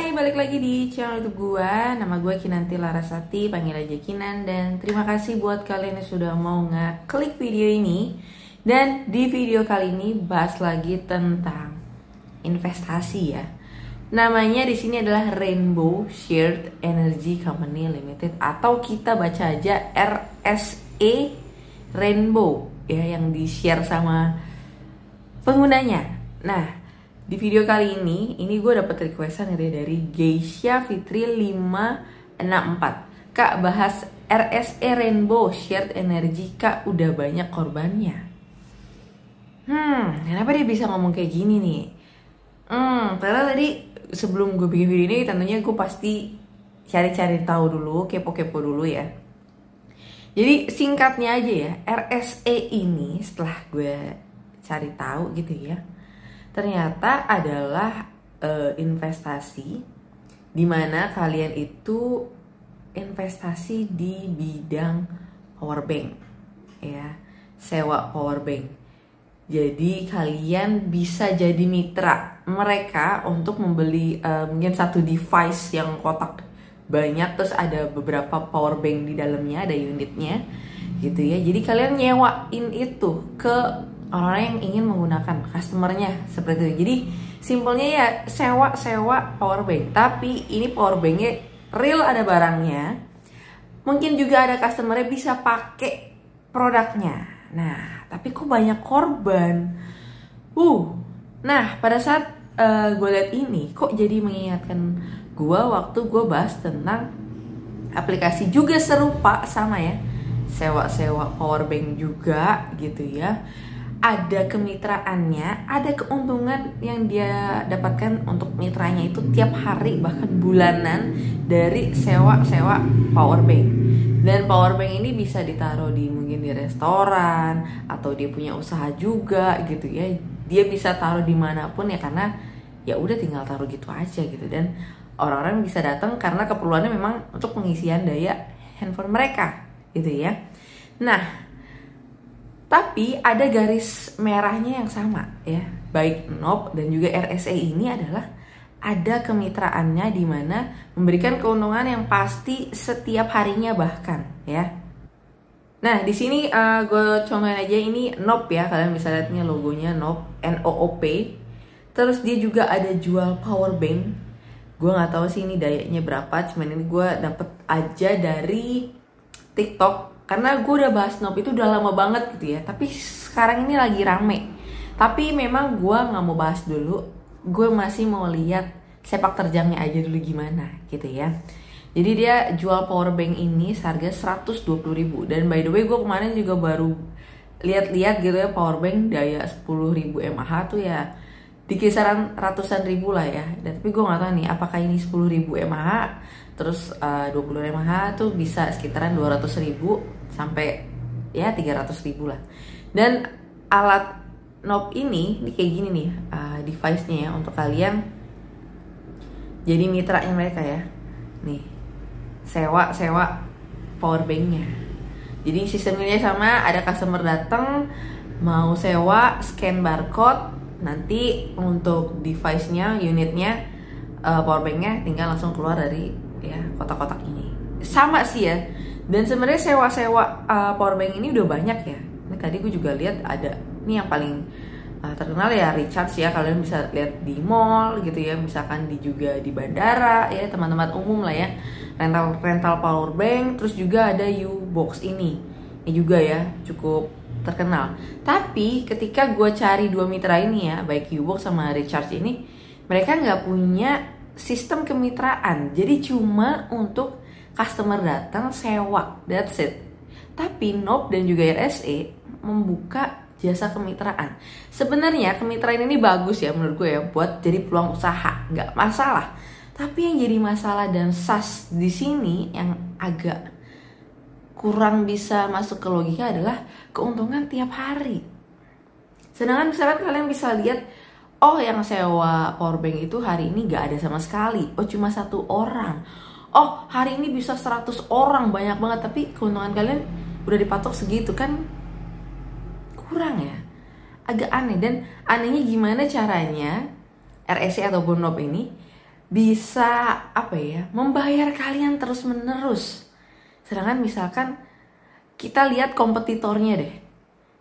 Hai, balik lagi di channel YouTube gua. Nama gue Kinanti Larasati, panggil aja Kinan. Dan terima kasih buat kalian yang sudah mau ngeklik video ini. Dan di video kali ini bahas lagi tentang investasi ya. Namanya di sini adalah Rainbow Shared Energy Company Limited, atau kita baca aja RSE Rainbow ya, yang di-share sama penggunanya. Nah, di video kali ini gue dapet requestan dari Geisha Fitri 564. Kak, bahas RSE Rainbow Shared Energy, Kak, udah banyak korbannya. Kenapa dia bisa ngomong kayak gini nih? Karena tadi sebelum gue bikin video ini tentunya gue pasti cari-cari tahu dulu, kepo-kepo dulu ya. Jadi singkatnya aja ya, RSE ini setelah gue cari tahu gitu ya, ternyata adalah investasi di mana kalian itu investasi di bidang power bank ya, sewa power bank. Jadi kalian bisa jadi mitra mereka untuk membeli mungkin satu device yang kotak banyak, terus ada beberapa power bank di dalamnya, ada unitnya gitu ya. Jadi kalian nyewain itu ke orang yang ingin menggunakan, customernya seperti itu. Jadi simpelnya ya sewa power bank, tapi ini power banknya real, ada barangnya. Mungkin juga ada customernya bisa pakai produknya. Nah, tapi kok banyak korban. Nah, pada saat gue lihat ini, kok jadi mengingatkan gue waktu gue bahas tentang aplikasi juga serupa sama ya, sewa power bank juga gitu ya. Ada kemitraannya, ada keuntungan yang dia dapatkan untuk mitranya itu tiap hari bahkan bulanan dari sewa power bank. Dan power bank ini bisa ditaruh di mungkin di restoran atau dia punya usaha juga gitu ya. Dia bisa taruh dimanapun ya, karena ya udah tinggal taruh gitu aja gitu. Dan orang-orang bisa datang karena keperluannya memang untuk pengisian daya handphone mereka gitu ya. Nah, tapi ada garis merahnya yang sama ya, baik NOP dan juga RSE ini adalah ada kemitraannya di mana memberikan keuntungan yang pasti setiap harinya bahkan ya. Nah, di sini gue contohin aja, ini NOP ya, kalian bisa lihat nih logonya NOP, NOOP. Terus dia juga ada jual power bank. Gue nggak tahu sih ini dayanya berapa, cuman ini gue dapet aja dari TikTok. Karena gue udah bahas NOP itu udah lama banget gitu ya, tapi sekarang ini lagi rame. Tapi memang gue gak mau bahas dulu, gue masih mau lihat sepak terjangnya aja dulu gimana gitu ya. Jadi dia jual power bank ini seharga 120.000. Dan by the way, gue kemarin juga baru lihat-lihat gitu ya, power bank daya 10.000 mAh tuh ya di kisaran ratusan ribu lah ya. Dan tapi gue gak tahu nih apakah ini 10.000 mAh terus 20 mAh tuh bisa sekitaran 200.000 sampai ya 300.000 lah. Dan alat NOP ini kayak gini nih device-nya ya, untuk kalian jadi mitranya mereka ya. Nih, sewa power bank-nya. Jadi sistemnya sama, ada customer datang mau sewa, scan barcode, nanti untuk device-nya, unitnya, power bank-nya tinggal langsung keluar dari ya kotak-kotak ini. Sama sih ya. Dan sebenarnya sewa power bank ini udah banyak ya. Ini tadi gue juga lihat ada, ini yang paling terkenal ya Recharge ya, kalian bisa lihat di mall gitu ya, misalkan juga di bandara ya, teman-teman umum lah ya, rental power bank. Terus juga ada U-Box ini juga ya cukup terkenal. Tapi ketika gue cari dua mitra ini ya, baik U-Box sama Recharge ini, mereka nggak punya sistem kemitraan. Jadi cuma untuk customer datang sewa, that's it. Tapi NOP dan juga RSE membuka jasa kemitraan. Sebenarnya kemitraan ini bagus ya menurut gue ya, buat jadi peluang usaha, nggak masalah. Tapi yang jadi masalah dan sas di sini yang agak kurang bisa masuk ke logika adalah keuntungan tiap hari. Sedangkan misalkan kalian bisa lihat, oh yang sewa power bank itu hari ini gak ada sama sekali, oh cuma 1 orang. Oh hari ini bisa 100 orang, banyak banget, tapi keuntungan kalian udah dipatok segitu kan, kurang ya, agak aneh. Dan anehnya gimana caranya RSE ataupun NOP ini bisa apa ya, membayar kalian terus menerus. Sedangkan misalkan kita lihat kompetitornya deh,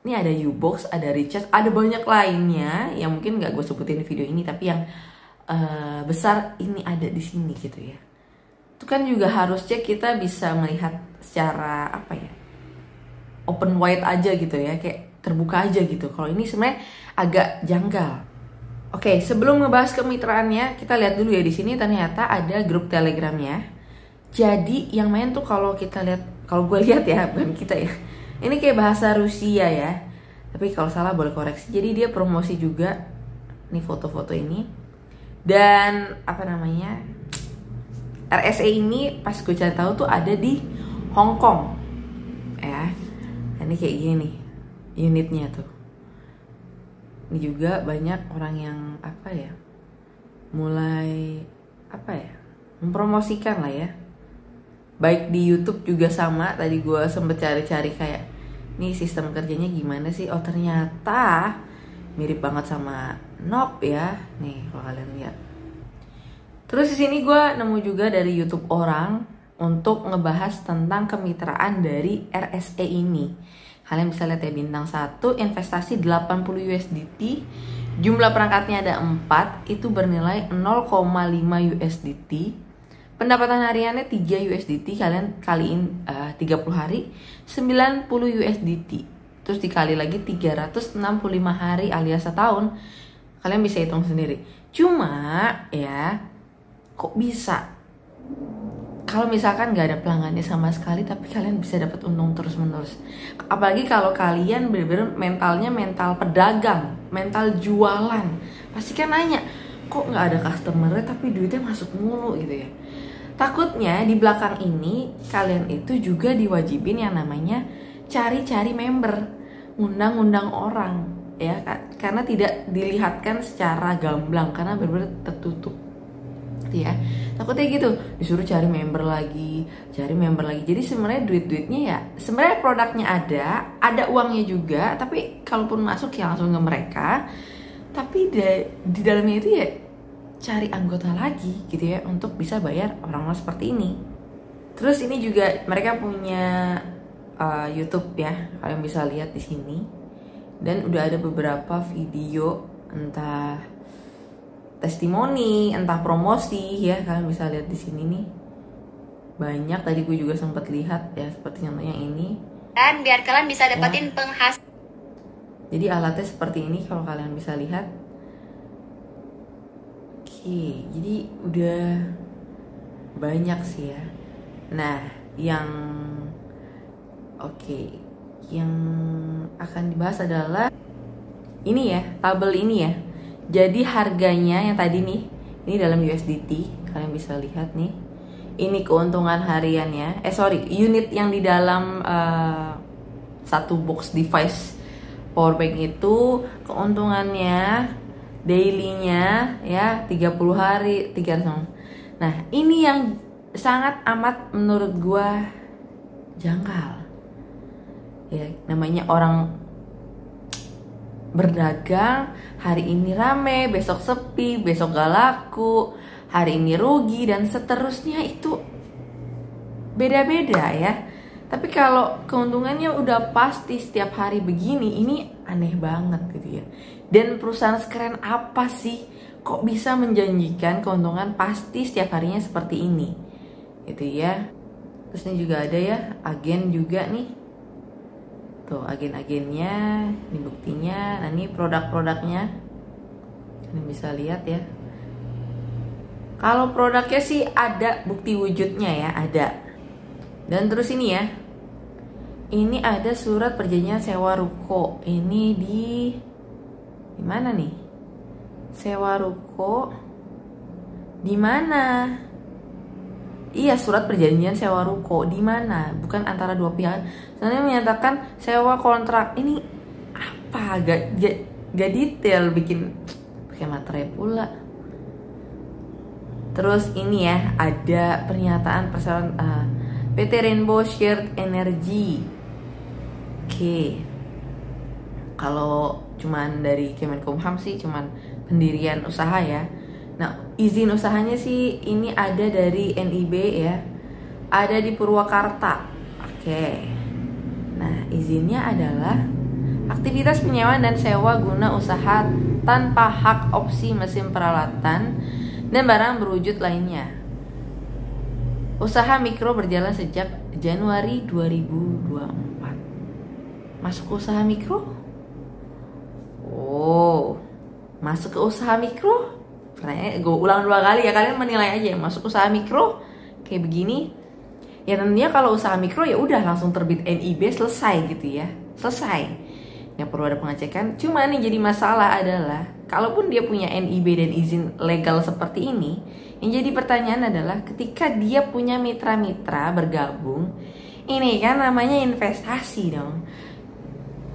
ini ada Ubox, ada Recharge, ada banyak lainnya yang mungkin nggak gue sebutin di video ini, tapi yang besar ini ada di sini gitu ya. Itu kan juga harusnya kita bisa melihat secara apa ya, open wide aja gitu ya, kayak terbuka aja gitu. Kalau ini sebenarnya agak janggal. Oke, sebelum ngebahas kemitraannya, kita lihat dulu ya, di sini ternyata ada grup Telegramnya. Jadi yang main tuh kalau kita lihat, kalau gue lihat ya, bukan kita ya, ini kayak bahasa Rusia ya. Tapi kalau salah boleh koreksi. Jadi dia promosi juga nih foto-foto ini. Dan apa namanya, RSA ini pas gue cari tahu tuh ada di Hong Kong ya. Ini kayak gini unitnya tuh. Ini juga banyak orang yang apa ya, mulai apa ya, mempromosikan lah ya. Baik di YouTube juga sama. Tadi gue sempet cari-cari kayak nih sistem kerjanya gimana sih. Oh ternyata mirip banget sama Nob ya. Nih kalau kalian lihat. Terus di sini gue nemu juga dari YouTube orang untuk ngebahas tentang kemitraan dari RSA ini. Kalian bisa lihat ya, bintang 1 investasi 80 USDT, jumlah perangkatnya ada 4, itu bernilai 0,5 USDT. Pendapatan hariannya 3 USDT, kalian kaliin 30 hari 90 USDT. Terus dikali lagi 365 hari alias setahun. Kalian bisa hitung sendiri. Cuma ya, kok bisa kalau misalkan gak ada pelanggannya sama sekali tapi kalian bisa dapat untung terus menerus. Apalagi kalau kalian bener-bener mentalnya mental pedagang, mental jualan, pasti kan nanya, kok gak ada customernya tapi duitnya masuk mulu gitu ya. Takutnya di belakang ini kalian itu juga diwajibin yang namanya cari-cari member, undang-undang orang ya, karena tidak dilihatkan secara gamblang karena bener-bener tertutup ya. Takutnya gitu, disuruh cari member lagi. Jadi sebenarnya duit-duitnya ya, sebenarnya produknya ada uangnya juga, tapi kalaupun masuk ya langsung ke mereka. Tapi di dalamnya itu ya cari anggota lagi gitu ya untuk bisa bayar orang-orang seperti ini. Terus ini juga mereka punya YouTube ya, kalian bisa lihat di sini. Dan udah ada beberapa video entah testimoni, entah promosi ya, kalian bisa lihat di sini nih. Banyak tadi gue juga sempat lihat ya, seperti contohnya ini. Dan biar kalian bisa dapetin ya, penghasilan. Jadi alatnya seperti ini kalau kalian bisa lihat. Oke, jadi udah banyak sih ya. Nah, yang yang akan dibahas adalah ini ya, tabel ini ya. Jadi harganya yang tadi nih, ini dalam USDT, kalian bisa lihat nih. Ini keuntungan hariannya, unit yang di dalam satu box device powerbank itu keuntungannya dailynya ya 30 hari 300. Nah ini yang sangat amat menurut gua janggal ya, namanya orang berdagang, hari ini rame, besok sepi, besok gak laku, hari ini rugi, dan seterusnya. Itu beda-beda ya. Tapi kalau keuntungannya udah pasti setiap hari begini, ini aneh banget gitu ya. Dan perusahaan sekeren apa sih kok bisa menjanjikan keuntungan pasti setiap harinya seperti ini gitu ya. Terus ini juga ada ya, agen juga nih. Tuh agen-agennya, ini buktinya. Nah ini produk-produknya, kalian bisa lihat ya. Kalau produknya sih ada bukti wujudnya ya, ada. Dan terus ini ya, ini ada surat perjanjian sewa ruko. Ini di mana nih? Sewa ruko di mana? Iya, surat perjanjian sewa ruko di mana? Bukan antara dua pihak. Sebenarnya menyatakan sewa kontrak. Ini apa? Gak detail, bikin pakai materai pula. Terus ini ya, ada pernyataan perseroan PT Rainbow Shared Energy. Oke. Kalau cuman dari Kemenkumham sih cuman pendirian usaha ya. Nah, izin usahanya sih ini ada dari NIB ya, ada di Purwakarta. Oke, nah izinnya adalah aktivitas penyewaan dan sewa guna usaha tanpa hak opsi mesin peralatan dan barang berwujud lainnya. Usaha mikro berjalan sejak Januari 2024. Masuk ke usaha mikro? Oh, masuk ke usaha mikro? Pertanyaan gue ulang 2 kali ya, kalian menilai aja. Masuk usaha mikro kayak begini. Ya tentunya kalau usaha mikro ya udah langsung terbit NIB, selesai gitu ya. Selesai. Nggak perlu ada pengecekan. Cuma nih jadi masalah adalah kalaupun dia punya NIB dan izin legal seperti ini, yang jadi pertanyaan adalah ketika dia punya mitra-mitra bergabung, ini kan namanya investasi dong.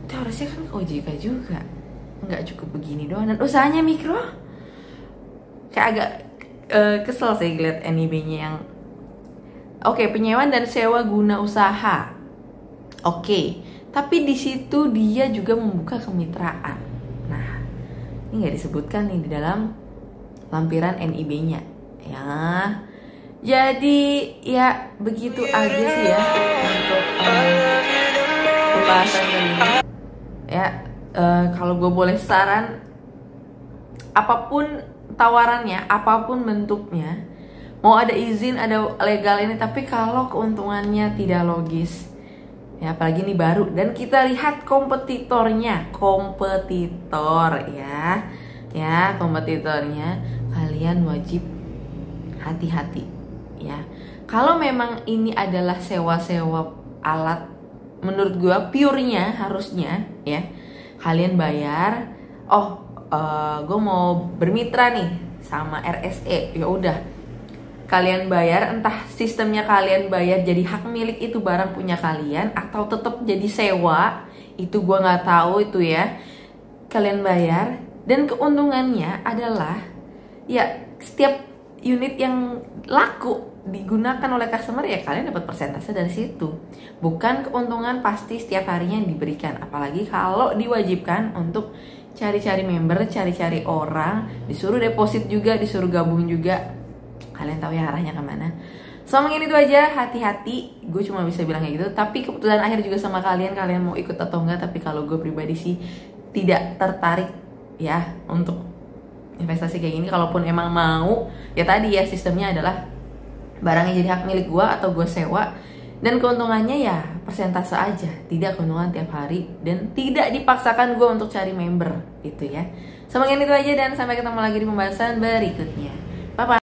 Itu harusnya kan OJK juga. Nggak cukup begini doang. Dan usahanya mikro, kayak agak kesel sih ngeliat NIB-nya yang oke, penyewaan dan sewa guna usaha. Oke, tapi di situ dia juga membuka kemitraan. Nah, ini nggak disebutkan nih di dalam lampiran NIB-nya ya. Jadi ya begitu aja sih ya untuk pembahasan kali ini. Ya, kalau gue boleh saran, apapun tawarannya, apapun bentuknya, mau ada izin, ada legal ini, tapi kalau keuntungannya tidak logis, ya apalagi ini baru dan kita lihat kompetitornya, kompetitornya, kalian wajib hati-hati ya. Kalau memang ini adalah sewa-sewa alat, menurut gue pure-nya harusnya ya kalian bayar. Gue mau bermitra nih sama RSE, ya udah kalian bayar, entah sistemnya kalian bayar jadi hak milik itu barang punya kalian atau tetap jadi sewa, itu gue nggak tahu itu ya. Kalian bayar dan keuntungannya adalah ya setiap unit yang laku digunakan oleh customer ya kalian dapat persentase dari situ, bukan keuntungan pasti setiap harinya yang diberikan. Apalagi kalau diwajibkan untuk cari-cari member, cari-cari orang, disuruh deposit juga, disuruh gabung juga. Kalian tahu ya arahnya kemana. So mungkin itu aja, hati-hati. Gue cuma bisa bilang kayak gitu. Tapi keputusan akhir juga sama kalian mau ikut atau enggak. Tapi kalau gue pribadi sih tidak tertarik ya untuk investasi kayak gini. Kalaupun emang mau, ya tadi ya sistemnya adalah barangnya jadi hak milik gue atau gue sewa. Dan keuntungannya ya persentase aja, tidak keuntungan tiap hari dan tidak dipaksakan gue untuk cari member gitu ya. Semoga itu aja dan sampai ketemu lagi di pembahasan berikutnya. Bye bye.